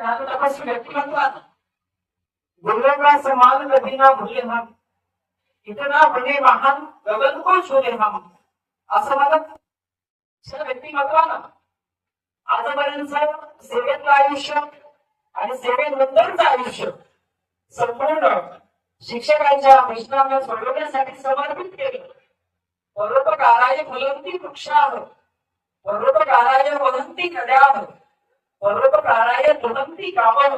ज्ञानतपस्वी व्यक्तिमत्वात गुरुदेवरा समान नदीना भुले हम इतना बने महान गगन को छोले हम असं म्हणत व्यक्तिमत्वानं आजपर्यंत सेवेतलं आयुष्य आणि सेवेनंतरचं आयुष्य संपूर्ण शिक्षकांच्या प्रश्नांना सोडवण्यासाठी समर्पित केलं. परोपकाराय फलंती वृक्षाः परोपकाराय वहन्ति नद्याः परोपकाराय तुनन्ति कामः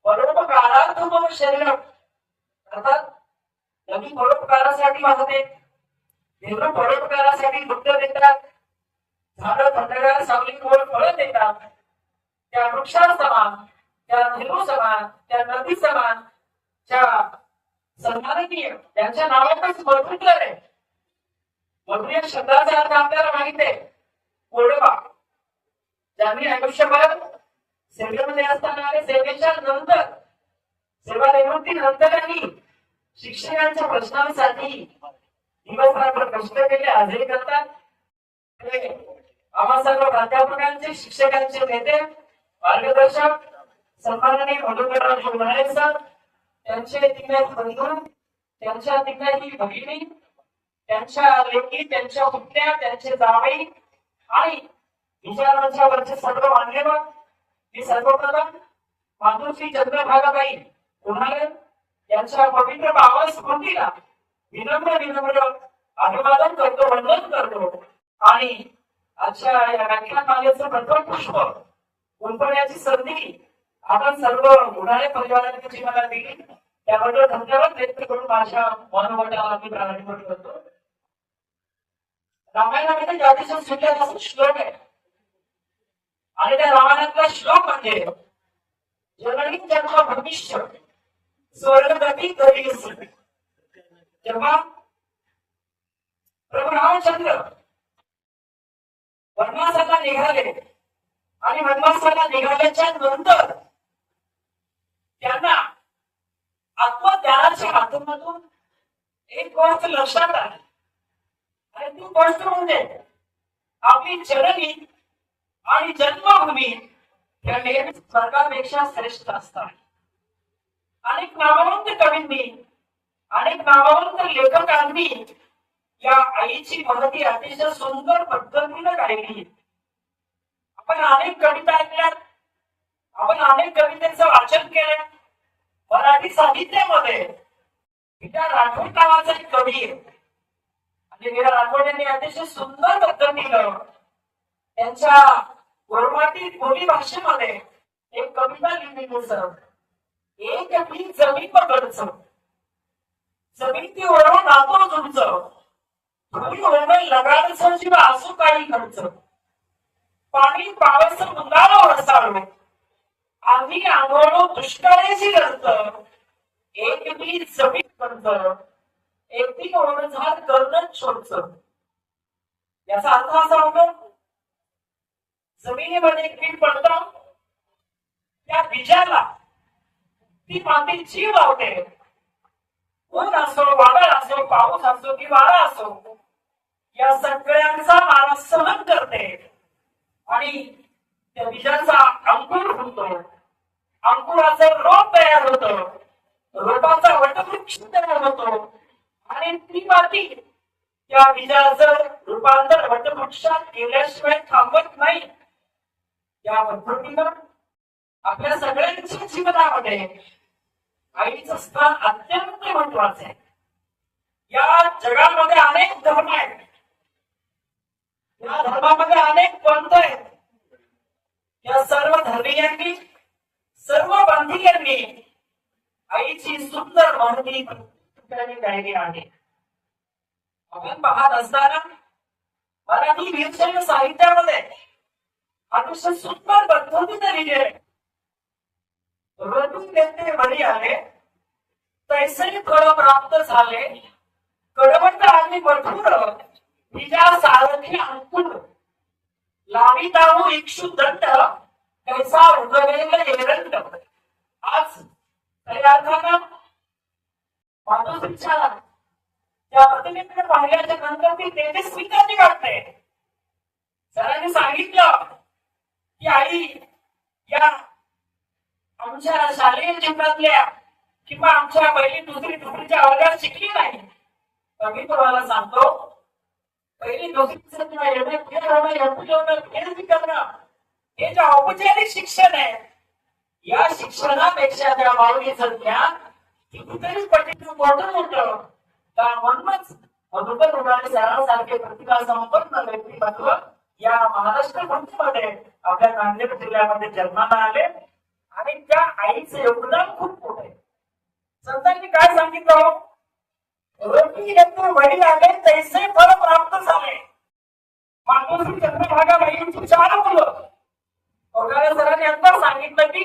परोपकारार्थ मम शरीरम्. अर्थात नदी परोपकारासाठी वाहते, देव परोपकारासाठी दुग्ध देतात, झाडं थंडगार सावलीवर फळं देतात. त्या वृक्षासमान, त्या धेनू समान, त्या नदी समान च्या सन्माननीय त्यांच्या नावातच मधुकर आहे. मधु या शब्दाचा अर्थ आपल्याला माहित आहे, गोडवा. ज्यांनी आयुष्यभर सेवेमध्ये असताना आणि सेवेच्या नंतर सेवानिवृत्ती नंतरही शिक्षकांच्या प्रश्नांसाठी दिवसभर कष्ट केले, आजही करतात. आम्हा सर्व प्राध्यापकांचे, शिक्षकांचे नेते, मार्गदर्शक सन्माननीय मधुकरराव शिवराळे सर, त्यांचे तिघाही बंधू, त्यांच्या तिघाही भगिनी, त्यांच्या लेकी, त्यांच्या पुतण्या, त्यांचे जावई आणि विचारांच्यावरचे सर्व मान्यवर, मी सर्वप्रथम मातोश्री चंद्रभागाबाई उन्हाळे यांच्या पवित्र पावन स्मृतीला विनम्र अभिवादन करतो, वंदन करतो. आणि आजच्या या व्याख्यानमालेचं प्रथम पुष्प गुंफण्याची संधी आपण सर्व उन्हाळे परिवाराने जी मला दिली त्याबद्दल धन्यवाद व्यक्त करून माझ्या मनोगताला मी प्रारंभ करतो. रामायणामध्ये जातीचा स्वीकार श्लोक आहे आणि त्या रामायणातला श्लोक म्हणजे जननी जन्म भविष्य स्वर्गगती करीस. जेव्हा प्रभू रामचंद्र वनवासाला निघाले आणि वनवासाला निघाल्याच्या नंतर त्यांना आत्मज्ञानाच्या माध्यमातून एक गोष्ट लक्षात आली आणि ती गोष्ट म्हणजे आपली जननी आणि जन्मभूमी या नेहमी स्वर्गापेक्षा श्रेष्ठ असतात. अनेक नामवंत कवींनी, अनेक नामवंत लेखकांनी या आईची महती अतिशय सुंदर पद्धतीने गायली. आपण अनेक कविता ऐकल्यात, आपण अनेक कवितेचं वाचन केलं. मराठी साहित्यामध्ये विरा राठोड नावाचा एक कवी आहे आणि विरा राठोड यांनी अतिशय सुंदर पद्धतीनं त्यांच्या गोरमाटी बोली भाषेमध्ये एक कविता लिहिली. सर एक मी जमीन पकडच, जमीन ती ओढून नातो तुमचं, तुम्ही ओढून लगाडचं जीव असू काही खर्च, पाणी पावस मुंगाला वरसाळू, आम्ही आंघोळू दुष्काळाची गरज, एक मी जमीन कर्ज, एकटी ओढ झाड करणं छोडच. याचा अर्थ असा होतो, जमिनीमध्ये एक पीक पडतं, त्या बीजाला ती माती जीव लावते. ऊन असो, वादळ असो, पाऊस असो की वारा असो, या सगळ्यांचा मारा सहन करते आणि त्या बीजाचा अंकुर होतो. अंकुराचं रोप तयार होतं, रोपाचा वटवृक्ष तयार होतो आणि ती माती त्या बीजाचं रूपांतर वटवृक्षात केल्याशिवाय थांबत नाही. या पद्धतीनं आपल्या सगळ्यांच्या जीवनामध्ये आईचं स्थान अत्यंत महत्वाचं आहे. या जगामध्ये अनेक धर्म आहेत, या धर्मामध्ये अनेक पंथ आहेत. या सर्व धर्मीयांनी, सर्व बांधियांनी आईची सुंदर महती गायली आहे. आपण पाहत असताना मराठी वीरशैव साहित्यामध्ये अतिशय सुंदर पद्धतीने लिहिले. ऋतू देते बळी आले, तैसे फळ प्राप्त झाले, कडवट आणि मधुर तिच्या सारथी अंकुर, लाविताहू इक्षु दंड, कैसा उगवेल एरंड. आज खऱ्या अर्थानं मातोश्रीच्या त्या प्रतिमेकडे पाहिल्याच्या नंतर ती तेजस्विताची वाटते. सरांनी सांगितलं की आई या आमच्या शालेय जीवनातल्या किंवा आमच्या पहिली दुसरीच्या वर्गात शिकली नाही. तर मी तुम्हाला सांगतो, पहिली दुसरीचं किंवा हे जे औपचारिक शिक्षण आहे, या शिक्षणापेक्षा त्या माऊलीचं ज्ञान कितीतरी पटीने मोठं होतं. म्हणूनच मधुकर उडाळे सरांसारखे प्रतिभा संपन्न व्यक्तिमत्व या महाराष्ट्र भूमीमध्ये आपल्या नांदेड जिल्ह्यामध्ये जन्माला आले आणि त्या आईचं योगदान खूप मोठं आहे. संतांनी काय सांगितलं, रोटी यंत्र वडील आले तैसे फळ प्राप्त झाले. मातोश्री चंद्रभागाबाईंची 4 मुलं. उडाळे सरांनी आता सांगितलं की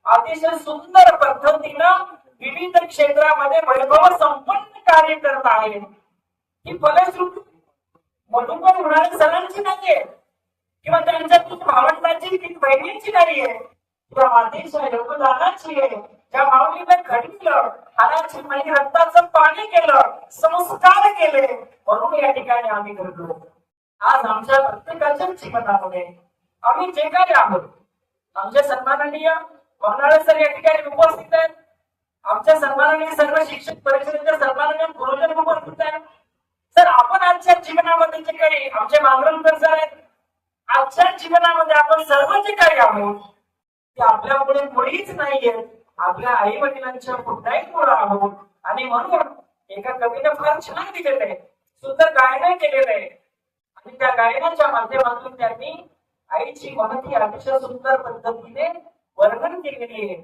अतिशय सुंदर पद्धतीनं विविध क्षेत्रामध्ये वैभव संपन्न कार्य करत आहे. ही फलश्रुती मधुकर उडाळे सरांची नाहीये किंवा त्यांच्या भावंडांची की बहिणींची नाहीये, त्या मातेच्या योगदानाची आहे. ज्या माऊलीने घडवलं, हाडाची म्हणजे रक्ताचं पाणी केलं, संस्कार केले, म्हणून या ठिकाणी आम्ही घडलो. आज आमच्या प्रत्येकाच्या जीवनामध्ये आम्ही जे काही आहोत, आमचे सन्माननीय वंडाळे सर या ठिकाणी उपस्थित आहेत, आमच्या सन्माननीय सर्व शिक्षक परिषदेचे सन्माननीय गुरुजन उपस्थित आहेत. तर आपण आजच्या जीवनामध्ये जे काही आमचे मार्गदर्शक सर आहेत, आजच्या जीवनामध्ये आपण सर्व जे काही आहोत ते आपल्यामुळे मुळीच नाहीये, आपल्या आई वडिलांच्या पुण्याईमुळे आहोत. आणि म्हणून एका कवीने फार छान दिलेलं आहे, सुंदर गायन केलेलं आहे आणि त्या गायनाच्या माध्यमातून त्यांनी आईची महती अतिशय सुंदर पद्धतीने वर्णन केलेली आहे.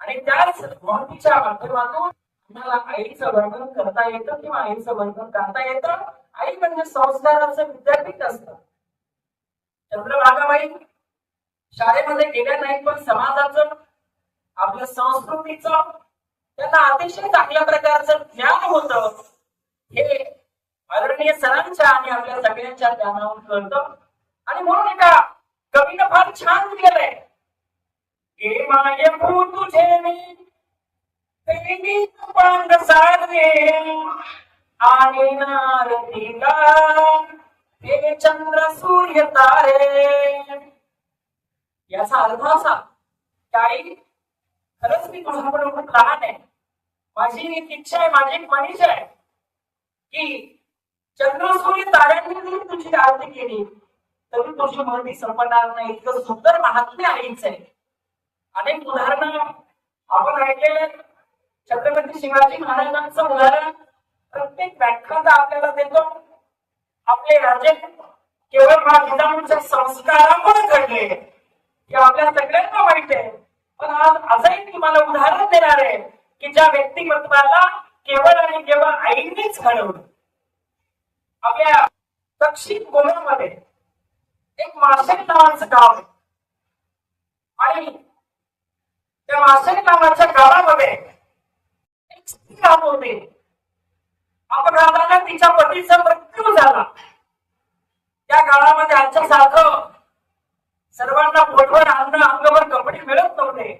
आणि त्याच महतीच्या माध्यमातून तुम्हाला आईचं वर्णन करता येतं किंवा आईचं वर्णन करता येतं. आई म्हणजे संस्काराचं विद्यापीठ असतं. चंद्रभागाबाई शाळेमध्ये गेल्या नाहीत, पण समाजाचं, आपल्या संस्कृतीचं त्यांना अतिशय चांगल्या प्रकारचं ज्ञान होतं. हे आदरणीय सरांच्या आणि आपल्या सगळ्यांच्या ज्ञानावरून कळतं. आणि म्हणून एका कवीनं फार छान लिहिलेलं आहे, गे माये भूत तुझे मी तेरी पांग सारे आणि नारतीला हे चंद्र सूर्य तारे. याचा अर्थ असा की आई, खरंच मी तुझ्याकडे खूप लहान आहे, माझी एक इच्छा आहे, माझी एक मनीष आहे की चंद्र सूर्य ताऱ्यांनी जरी तुझी आरती केली तरी तुझी महती संपणार नाही. इतकं सुंदर महात्म्य आईच आहे. अनेक उदाहरणं आपण ऐकलेले. छत्रपती शिवाजी महाराजांचं उदाहरण प्रत्येक व्याख्याता आपल्याला देतो. आपले राजे केवळ जिजाऊंच्या संस्कारामुळे घडले हे आपल्या सगळ्यांना माहिती आहे. पण आज आजही तुम्हाला उदाहरण देणार आहे की ज्या व्यक्तिमत्वाला केवळ आणि केवळ आईनेच घडवलं. आपल्या दक्षिण गोव्यामध्ये एक माशेल नावाचं गाव आहे आणि त्या माशेल नावाच्या गावामध्ये एक स्त्री राहत होती. अपघाताने तिच्या पतीचा मृत्यू झाला. त्या काळामध्ये आजच्यासारखं सर्वांना पोटवर अन्न, अंगावर कपडे मिळत नव्हते.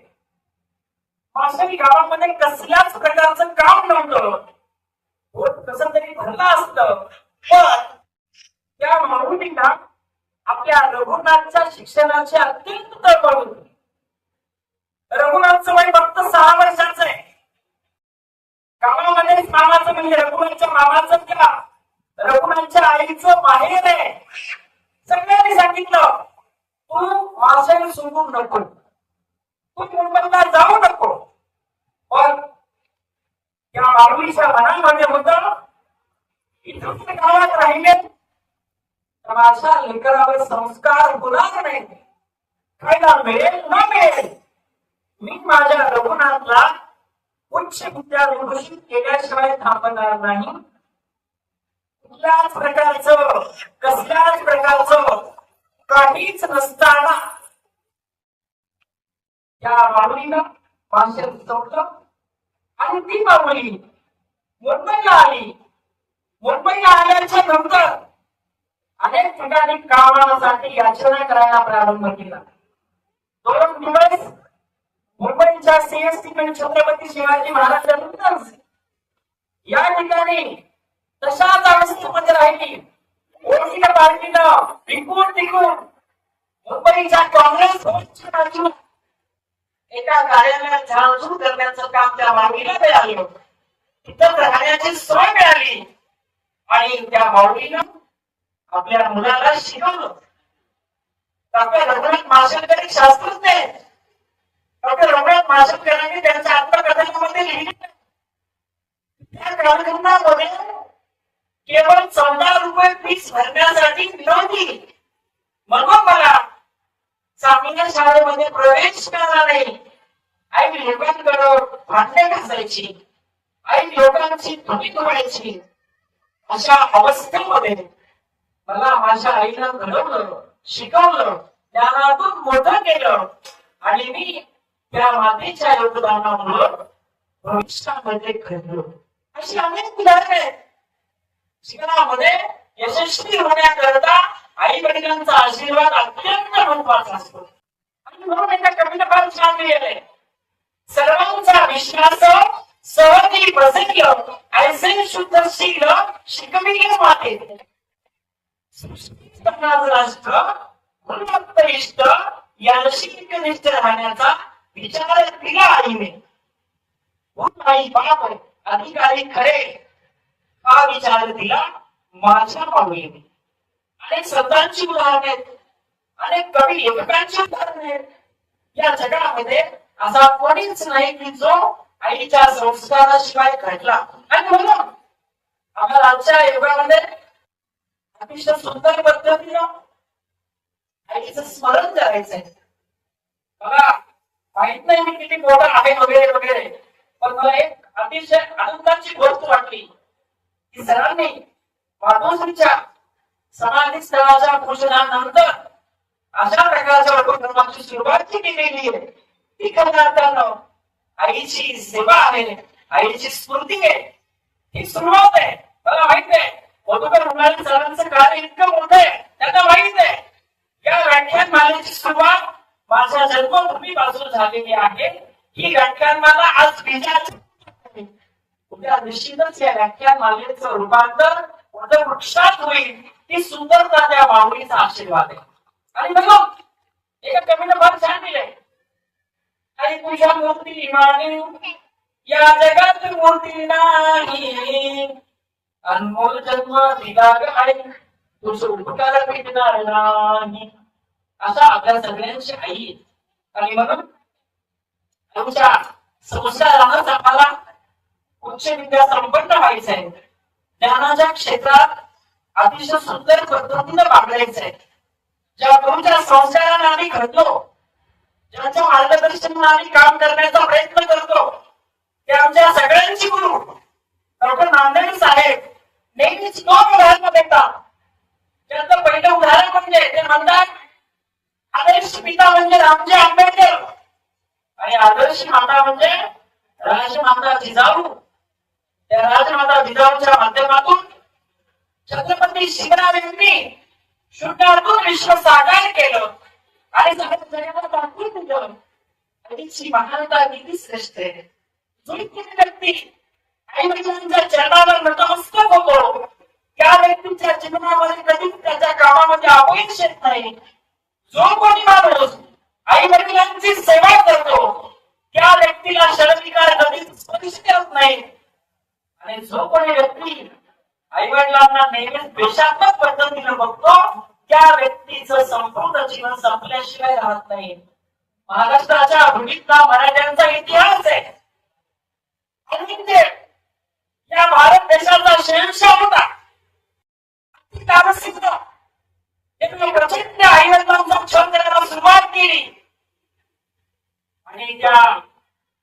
माशेल गावामध्ये कसल्याच प्रकारचं काम नव्हतं. कसं तरी भरलं असतं. पण त्या माऊलींना आपल्या रघुनाथच्या शिक्षणाची अत्यंत तळमळ होती. रघुनाथचं वय फक्त 6 वर्षाचं आहे. गावामध्ये मामाचं म्हणजे रघुनाथच्या मामाचं किंवा रघुनाथच्या आईचं माहेर आहे. सगळ्यांनी सांगितलं, तू माशेल सोडून नको, तू मुंबईला जाऊ नको. पण त्या माऊलीच्या मनामध्ये होतं, इथून गावात राहिले माझ्या लेकरावर संस्कार होणार नाही. खायला मिळेल न मिळेल, मी माझ्या रघुनाथला उच्च विद्याभूषित केल्याशिवाय थांबणार नाही. कुठल्याच प्रकारचं, कसल्याच प्रकारचं काहीच नसताना या माऊलीनं माशेल सोडलं आणि ती माऊली मुंबईला आली. मुंबईला आल्याच्या नंतर अनेक ठिकाणी कामासाठी याचना करायला प्रारंभ केला. 2 दिवस मुंबईच्या सीएसटी छत्रपती शिवाजी महाराज या ठिकाणी तशाच अवस्थेमध्ये राहिली. ओळखीच्या पार्टीनं टिकून मुंबईच्या काँग्रेस एका कार्यालयात झाडझूड करण्याचं काम त्या माऊलीला मिळालं. तिथं राहण्याची सोय मिळाली आणि त्या माऊलीनं आपल्या मुलाला शिकवलं. डॉक्टर रघुनाथ माशेलकर एक शास्त्रज्ञ आहेत. डॉक्टर रघुनाथ माशेलकरांनी त्यांच्या आत्मकथनामध्ये लिहिले त्या कालखंडामध्ये केवळ 14 रुपये फीस भरण्यासाठी विनोदी म्हणून मला चांगल्या शाळेमध्ये प्रवेश मिळाला नाही. आई लोकांकडे भांडे घासायची, आई लोकांची धुणी धुवायची. अशा अवस्थेमध्ये मला माझ्या आईनं घडवलं, शिकवलं, ज्ञानातून मोठं केलं आणि मी त्या मातेच्या योगदानामुळे भविष्यामध्ये घडलो. अशी अनेक उदाहरणे आहेत. शिक्षणामध्ये यशस्वी होण्याकरता आई वडिलांचा आशीर्वाद अत्यंत महत्वाचा असतो. आणि म्हणून एका कवीने फार छान लिहिलंय, सर्वांचा विश्वास सहजी बसेल ऐसे शुद्ध शील शिकविले माते. राष्ट्र गुणवत्त इष्ट याशी निष्ठ राहण्याचा विचार दिला आईने. आई बाप अधिकारी खरे हा विचार दिला माझ्या माऊलीने. अनेक संतांची उदाहरणे आहेत, अनेक कवी लेखकांची उदाहरणे आहेत. या जगामध्ये असा कोणीच नाही की जो आईच्या संस्काराशिवाय घडला. आणि म्हणून आम्हाला आजच्या युगामध्ये अतिशय सुंदर पद्धतीनं आईचं स्मरण करायचंय. मला माहित नाही मी किती मोठा आहे वगैरे वगैरे, पण मला एक अतिशय आनंदाची गोष्ट वाटली की सरांनी मातोश्रीच्या समाधी स्थळाच्या पूजनानंतर अशा प्रकारच्या उपक्रमाची सुरुवात केलेली आहे. ती करताना आईची सेवा आहे, आईची स्मृती आहे, ही सुरुवात आहे. मला माहित आहे मधुकर मुलानी सरांचं कार्य इतकं मोठं आहे, त्यांना माहित आहे. या व्याख्यानमालेची सुरुवात माझ्या जन्मभूमीपासून झालेली आहे. ही व्याख्यानमाला आज बीजाची उद्या निश्चितच या व्याख्यानमालेचं रूपांतर वृक्षात होईल. ती सुंदरता त्या माऊलीचा आशीर्वाद आहे. आणि म्हणून एका कवीनं फार छान दिलंय, आणि तुझ्या मूर्ती माने या जगात मूर्ती नाही, अनमोल जन्म दिला ग आई तुझं उपकार भेटणार नाही. अशा आपल्या सगळ्यांची आई. आणि म्हणून आमच्या संस्कारानंच आम्हाला उच्च विद्या संपन्न व्हायचंय, ज्ञानाच्या क्षेत्रात अतिशय सुंदर पद्धतीने वागलायचंय. ज्या गुरुच्या संस्काराने आम्ही घडलो, ज्यांच्या मार्गदर्शनाने आम्ही काम करण्याचा प्रयत्न करतो, ते आमच्या सगळ्यांची गुरु डॉक्टर नांदेड साहेब नेहमीच दोन उदाहरण देतात. त्याचं पहिलं उदाहरण म्हणजे ते म्हणतात आदर्श पिता म्हणजे रामजी आंबेडकर आणि आदर्श माता म्हणजे राजमाता जिजाऊ. त्या राजमाता जिजाऊच्या माध्यमातून छत्रपती शिवरायांनी शून्यातून विश्व साकार केलं आणि जगाला दाखवून दिलं आईची महानता किती श्रेष्ठ आहे. जो व्यक्ती आई वडिलांच्या चरणावर नतमस्तक होतो त्या व्यक्तीच्या जीवनामध्ये कधीच त्याच्या कामामध्ये अपयश येत नाही. जो कोणी माणूस आई वडिलांची सेवा करतो त्या व्यक्तीला शरविकार कधीच स्पर्श करत नाही. आणि जो कोणी व्यक्ती आई वडिलांना नेहमीच द्वेषात्मक पद्धतीने बघतो त्या व्यक्तीचं संपूर्ण जीवन संपल्याशिवाय राहत नाही. महाराष्ट्राच्या भूमीतला मराठ्यांचा इतिहास आहे. या भारत देशाचा शहनशाह होता. प्रचंड आई वडिलांचा क्षण करायला सुरुवात केली आणि त्या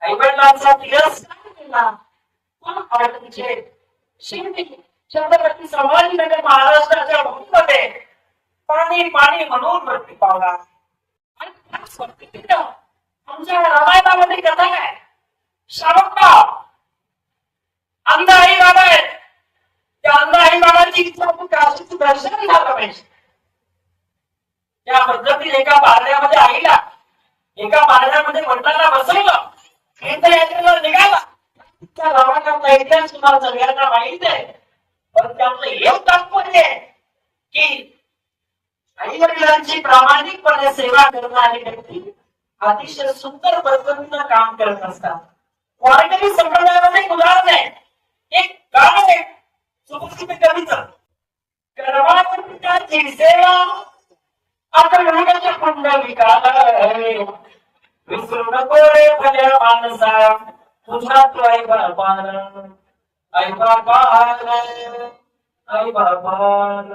आई वडिलांचा तिरस्कार केला. छत्रपती संभाजीनगर महाराष्ट्राच्या भूमीमध्ये पाणी पाणी म्हणून मृत्यू पावला. आमच्या रामायणामध्ये कथा आहे, शावकबा अंध आई बाबा आहेत. त्या अंध आई बाबाची इच्छा होती काशीचं दर्शन झालं पाहिजे. त्या पद्धतीने एका पारड्यामध्ये आईला एका पारड्यामध्ये वडिलांना बसवलं, निघाला. त्या गावाचा इतिहास तुम्हाला सगळ्यांना माहित आहे. पण त्यातलं एक तात्पर्य आहे की आई वडिलांची प्रामाणिकपणे सेवा करणारी व्यक्ती अतिशय सुंदर पद्धतीनं काम करत असतात. वारकरी संप्रदायामध्ये एक उदाहरण आहे. एक गाणं आहे सुप्रसिद्ध कवीचं, करवाची सेवा आता पुंडलिकाला विसरू नको रे भल्या माणसा तुझा तो आई बापान आई बापान आई बापान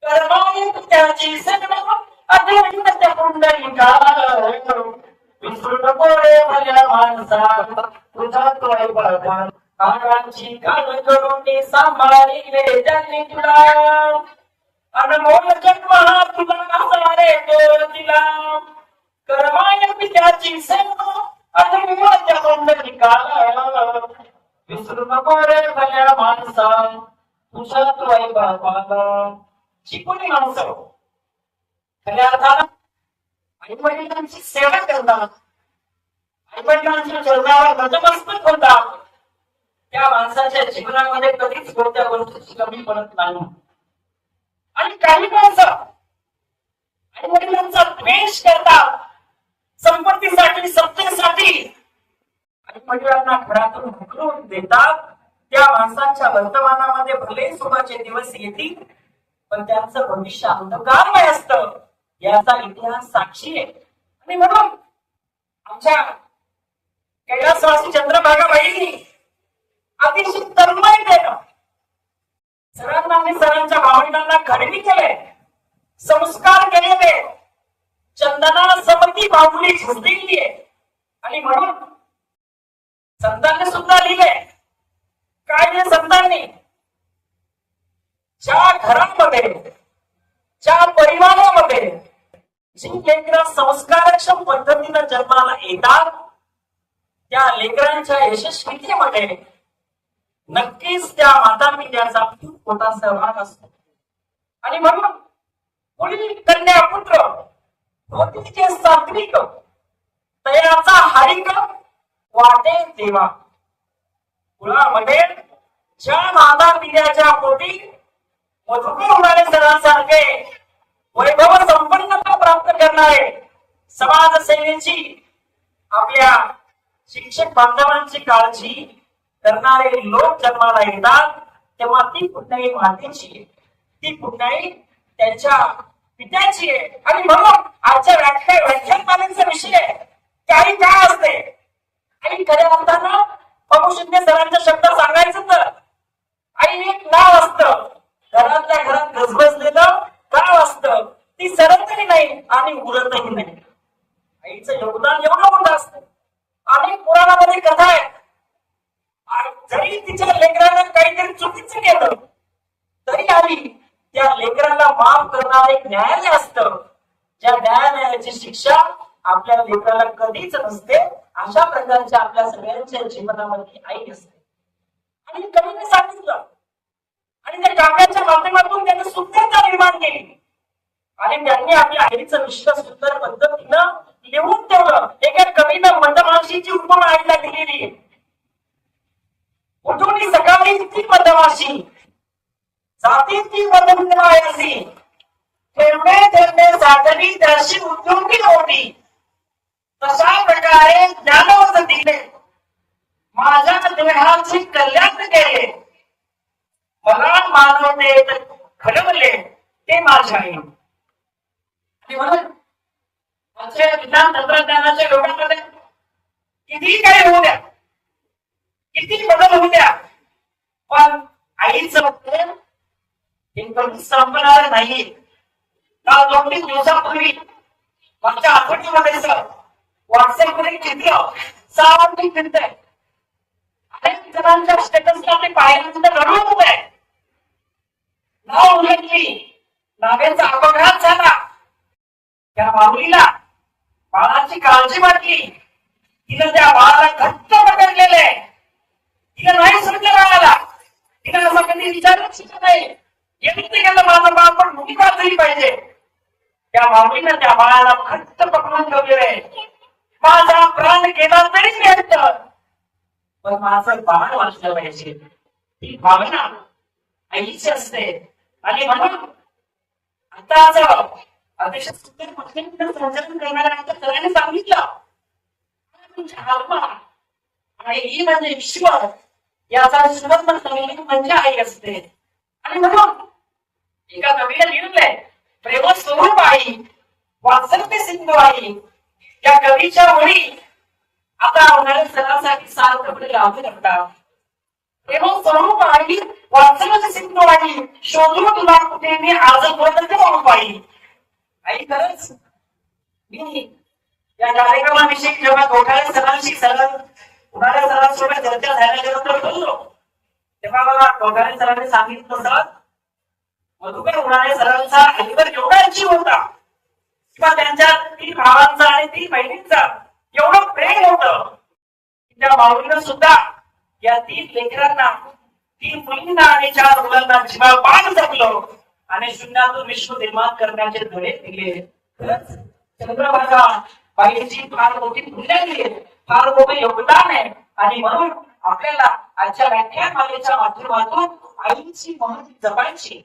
करवाची सेवा आता पुंडलिकाला विसरू नको रे भल्या माणसा तुझा तो आई बापान आगांची काळ करून सांभाळले त्यांनी तुला अनमोल जन्म हा तुला असा रे तो दिला करमाय पित्याची सेवा अनमोल पुंडलिकाला विसरू नको रे भल्या माणसा तुझा तो आई बापाला. शिकवणी माणसं खऱ्या अर्थानं आई वडिलांची सेवा करतात, आई वडिलांच्या चरणावर नतमस्तक होतात. त्या माणसाच्या जीवनामध्ये कधीच कोणत्या गोष्टीची कमी पडत नाही. आणि काही माणसं आई वडिलांचा द्वेष करतात, संपत्तीसाठी सत्तेसाठी आई वडिलांना घरातून हुकलून देतात. त्या माणसांच्या वर्तमानामध्ये भले सुखाचे दिवस येतील पण त्यांचं भविष्य अंधकारमय असतं याचा इतिहास साक्षी आहे. आणि म्हणून आमच्या कैलासवासी चंद्रभागाबाईंनी अतिशय तन्मयतेनं सरांना आणि सरांच्या भावंडांना घडवी केले, संस्कार केलेले, चंदना समती बाहुली झुंजलेली आहे. आणि म्हणून संतांनी सुद्धा लिहिले काय हे संतांनी ज्या घरामध्ये ज्या परिवारामध्ये जी लेकरं संस्कारक्षम पद्धतीनं जन्माला येतात त्या लेकरांच्या यशस्वीतेमध्ये नक्कीच त्या माता पित्याचा खूप मोठा सहभाग असतो. आणि म्हणून पुढील कन्या पुत्र होतीचे सात्विक तयाचा हारिक वाटे देवा. कुळामध्ये ज्या माता पित्याच्या पोटी मधुकर होणारे सरांसारखे वैभव संपन्नता प्राप्त करणारे समाजसेवेची आपल्या शिक्षक बांधवांची काळजी करणारे लोक जन्माला येतात तेव्हा ती पुण्याई मातेची, ती पुण्याई त्यांच्या पित्याची आहे. आणि म्हणून आजच्या व्याख्यानमालेचा विषय काही काय असते आणि खऱ्या अर्थानं बाबू शिंदे सरांच्या शब्दात सांगायचं तर आई एक नाव असतं, घरातल्या घरात गजबजलेलं गाव असतं, ती सरतही नाही आणि उरतही नाही. आईचं योगदान एवढं मोठं असतं. अनेक पुराणामध्ये कथा आहे जरी तिच्या लेकरानं काहीतरी चुकीचं केलं तरी आई त्या लेकराला माफ करणार एक न्यायालय असतं, ज्या न्यायालयाची शिक्षा आपल्या लेकराला कधीच नसते. अशा प्रकारच्या आपल्या सगळ्यांच्या जीवनामध्ये आई असते. आणि कवीने सांगितलं आणि त्या काव्याच्या माध्यमातून त्यांनी सुंदरता निर्माण केली आणि त्यांनी आपल्या आईचं विश्व सुंदर पद्धतीनं लिहून ठेवलं. एका कवीनं मधमाशीची उपमा आईला दिलेली आहे. उठून सकाळी ती मधमाशी जाती ती मधमाशी ठेवणे ठेवणे साधनी त्याशी उद्योगी होती. तशा प्रकारे ज्ञानवत दिले माझ्या देहाचे कल्याण केले मला मानवते घडवले ते माझ्या आई. म्हणून आजच्या विज्ञान तंत्रज्ञानाच्या लोकांमध्ये किती काही होऊ द्या, किती बदल होऊ द्या, पण आईचं प्रेम हे कधीच संपणार नाही. काल 2-3 दिवसापूर्वी मागच्या आठवड्यामध्ये सर व्हॉट्सअप मध्ये चित्र सावंती फिरतंय. अनेक जणांच्या स्टेटसला ते पाहिल्यानंतर रडून उभे आहे. नाव उलटली, नावेचा अपघात झाला. त्या माऊलीला बाळाची काळजी वाटली. तिनं त्या बाळाला घट्ट पकडलेले, तिला नाही सुटलं बाळाला. तिनं असं कधी विचारच सुद्धा नाही येत गेलं माझं बाळ पण मुली वाचली पाहिजे. त्या माऊलीनं त्या बाळाला घट्ट पकडून ठेवलेले. माझा प्राण गेला तरी व्यक्त पण माझं बाळ वाचलं पाहिजे. ही भावना आईची असते. आणि म्हणून आताच अतिशय सुंदर पद्धतीने संचलन करणाऱ्या आमच्या सरांनी सांगितलं म्हणजे आत्मा आणि ही म्हणजे ईश्वर याचा सुबंध संगीत म्हणजे आई असते. आणि म्हणून एका कवीने लिहिलंय प्रेम स्वरूप आई वात्सल्य सिंधू आई. या कवीच्या ओळी आता होणाऱ्या सणासाठी सार्थ आपले लाभले लागतात. प्रेम स्वरूप आई वात्सल्य सिंधू आई शोधू तुला कुठे मी आजपर्यंत म्हणून पाहिली. आई खरंच मी या कार्यक्रमाविषयी जेव्हा गोठाळे सरांशी सरळ होणाऱ्या सरांसोबत चर्चा झाल्यानंतर बोललो तेव्हा मला गोठाळे सरांनी सांगितलं सर मधुकर होणाऱ्या सरांचा आईवर एवढा जीव होता किंवा त्यांच्या 3 भावांचा आणि 3 बहिणींचा एवढं प्रेम होतं त्या भाऊंना सुद्धा या 3 लेकरांना 3 मुलींना आणि 4 मुलांना जीवापाड जपलं आणि शून्यातून विश्व निर्माण करण्याचे धडे दिले. खरंच चंद्रभागा बाईची फार मोठी पुण्य दिली, फार मोठं योगदान आहे. आणि म्हणून आपल्याला आजच्या व्याख्यानमालेच्या माध्यमातून आईची महती जपायची